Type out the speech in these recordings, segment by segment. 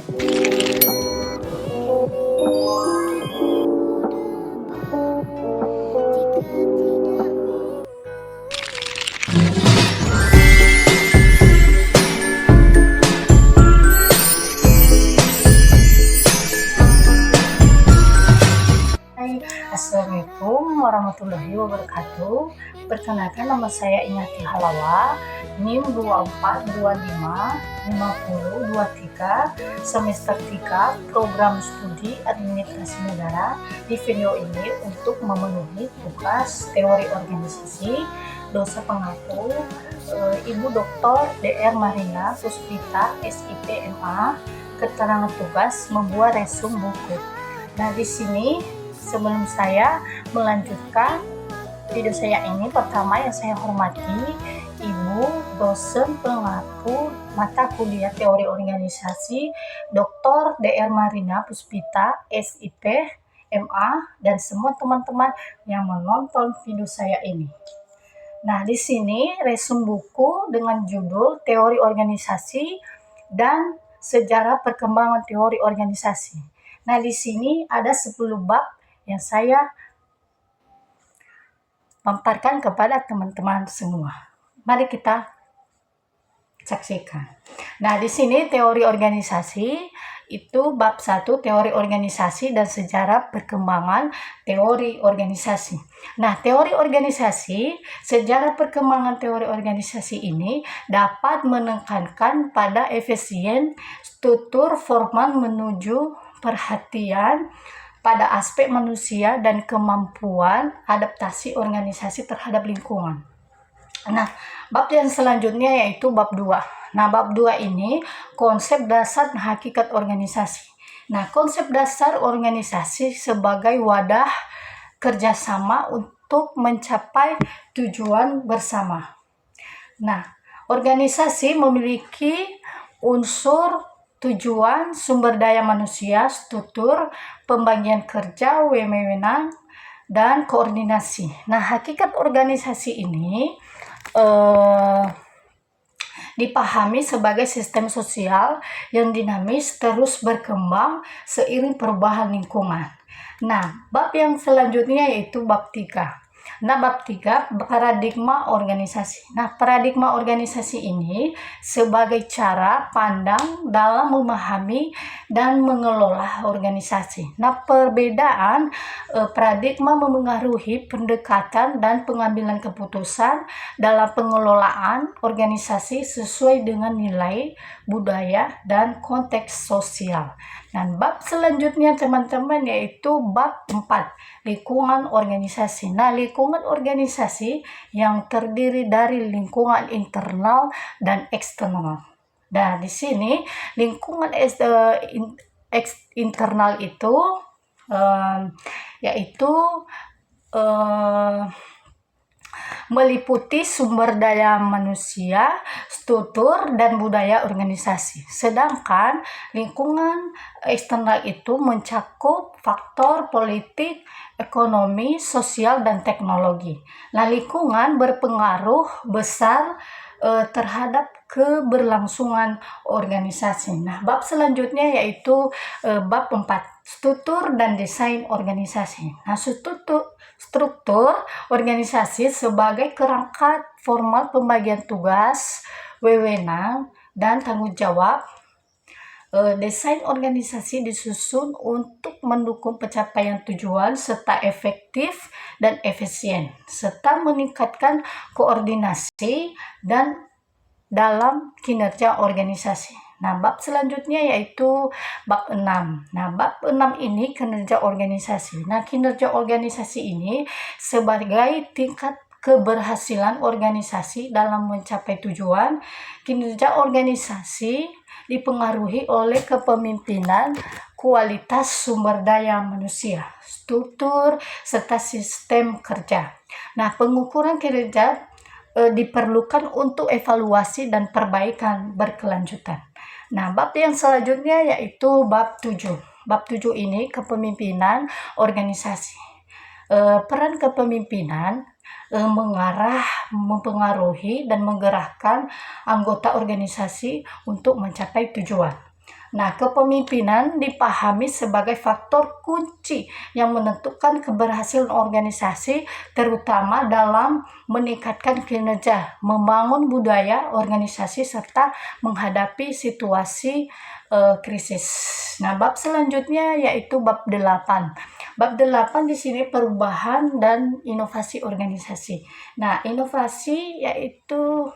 Assalamualaikum warahmatullahi wabarakatuh. Perkenalkan, nama saya Inati Halawa, NIM 24255023, semester 3, program studi administrasi negara. Di video ini untuk memenuhi tugas teori organisasi, dosen pengaku Ibu Dr. Dr. Marina Puspita, SIP MA, keterangan tugas membuat resume buku. Nah, di sini sebelum saya melanjutkan video saya ini, pertama yang saya hormati Ibu dosen pengaku mata kuliah teori organisasi Dr. Dr. Marina Puspita, SIP MA, dan semua teman-teman yang menonton video saya ini. Nah, di sini resume buku dengan judul Teori Organisasi dan Sejarah Perkembangan Teori Organisasi. Nah, di sini ada 10 bab yang saya paparkan kepada teman-teman semua. Mari kita saksikan. Nah, di sini teori organisasi itu bab 1, teori organisasi dan sejarah perkembangan teori organisasi. Nah, teori organisasi, sejarah perkembangan teori organisasi ini dapat menekankan pada efisien struktur formal menuju perhatian pada aspek manusia dan kemampuan adaptasi organisasi terhadap lingkungan. Nah, bab yang selanjutnya yaitu bab 2. Nah, bab 2 ini konsep dasar hakikat organisasi. Nah, konsep dasar organisasi sebagai wadah kerjasama untuk mencapai tujuan bersama. Nah, organisasi memiliki unsur tujuan, sumber daya manusia, struktur, pembagian kerja, wewenang, dan koordinasi. Nah, hakikat organisasi ini dipahami sebagai sistem sosial yang dinamis terus berkembang seiring perubahan lingkungan. Nah, bab yang selanjutnya yaitu bab 3. Nah, bab 3, paradigma organisasi. Nah, paradigma organisasi ini sebagai cara pandang dalam memahami dan mengelola organisasi. Nah, perbedaan paradigma memengaruhi pendekatan dan pengambilan keputusan dalam pengelolaan organisasi sesuai dengan nilai, budaya, dan konteks sosial. Dan bab selanjutnya teman-teman yaitu bab 4, lingkungan organisasi. Nah, lingkungan organisasi yang terdiri dari lingkungan internal dan eksternal. Nah, di sini lingkungan internal itu yaitu meliputi sumber daya manusia, struktur, dan budaya organisasi. Sedangkan lingkungan eksternal itu mencakup faktor politik, ekonomi, sosial, dan teknologi. Nah, lingkungan berpengaruh besar terhadap keberlangsungan organisasi. Nah, bab selanjutnya yaitu bab 4, struktur dan desain organisasi. Nah, struktur organisasi sebagai kerangka formal pembagian tugas, wewenang, dan tanggung jawab. Desain organisasi disusun untuk mendukung pencapaian tujuan serta efektif dan efisien, serta meningkatkan koordinasi dan dalam kinerja organisasi. Nah, bab selanjutnya yaitu bab 6. Nah, bab 6 ini kinerja organisasi. Nah, kinerja organisasi ini sebagai tingkat keberhasilan organisasi dalam mencapai tujuan. Kinerja organisasi dipengaruhi oleh kepemimpinan, kualitas sumber daya manusia, struktur, serta sistem kerja. Nah, pengukuran kinerja diperlukan untuk evaluasi dan perbaikan berkelanjutan. Nah, bab yang selanjutnya yaitu bab 7. Bab 7 ini kepemimpinan organisasi. Peran kepemimpinan mengarah, mempengaruhi, dan menggerakkan anggota organisasi untuk mencapai tujuan. Nah, kepemimpinan dipahami sebagai faktor kunci yang menentukan keberhasilan organisasi, terutama dalam meningkatkan kinerja, membangun budaya organisasi, serta menghadapi situasi krisis. Nah, bab selanjutnya yaitu bab 8. Bab 8 di sini perubahan dan inovasi organisasi. Nah, inovasi yaitu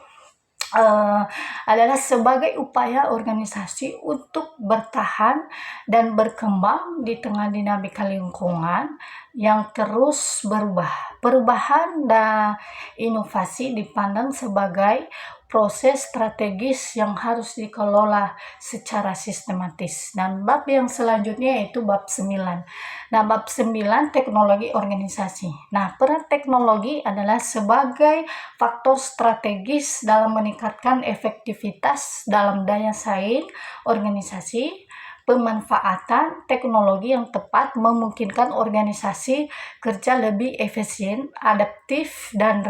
adalah sebagai upaya organisasi untuk bertahan dan berkembang di tengah dinamika lingkungan yang terus berubah. Perubahan dan inovasi dipandang sebagai proses strategis yang harus dikelola secara sistematis. Dan bab yang selanjutnya yaitu bab 9. Nah, bab 9 teknologi organisasi. Nah, peran teknologi adalah sebagai faktor strategis dalam meningkatkan efektivitas dalam daya saing organisasi. Pemanfaatan teknologi yang tepat memungkinkan organisasi kerja lebih efisien, adaptif, dan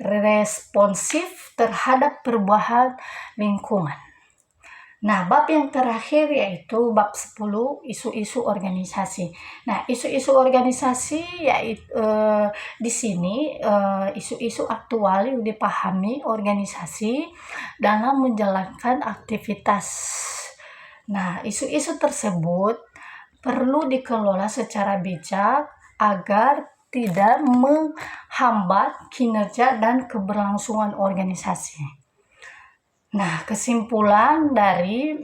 responsif terhadap perubahan lingkungan. Nah, bab yang terakhir yaitu bab 10, isu-isu organisasi. Nah, isu-isu organisasi yaitu di sini isu-isu aktual yang dipahami organisasi dalam menjalankan aktivitas. Nah, isu-isu tersebut perlu dikelola secara bijak agar tidak menghambat kinerja dan keberlangsungan organisasi. Nah, kesimpulan dari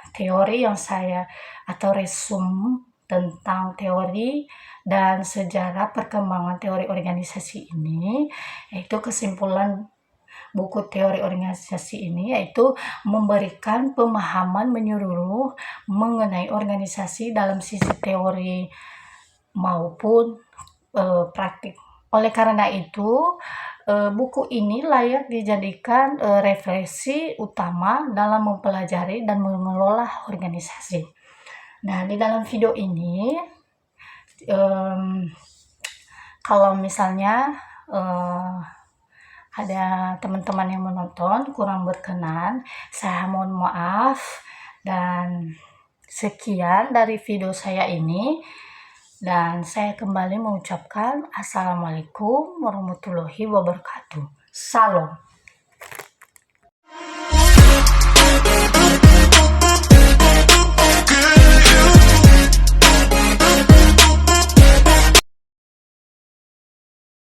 teori yang saya atau resume tentang teori dan sejarah perkembangan teori organisasi ini, yaitu kesimpulan buku teori organisasi ini yaitu memberikan pemahaman menyeluruh mengenai organisasi dalam sisi teori maupun praktik. Oleh karena itu, buku ini layak dijadikan referensi utama dalam mempelajari dan mengelola organisasi. Nah, di dalam video ini, kalau misalnya ada teman-teman yang menonton kurang berkenan, saya mohon maaf, dan sekian dari video saya ini. Dan saya kembali mengucapkan Assalamualaikum warahmatullahi wabarakatuh. Salam.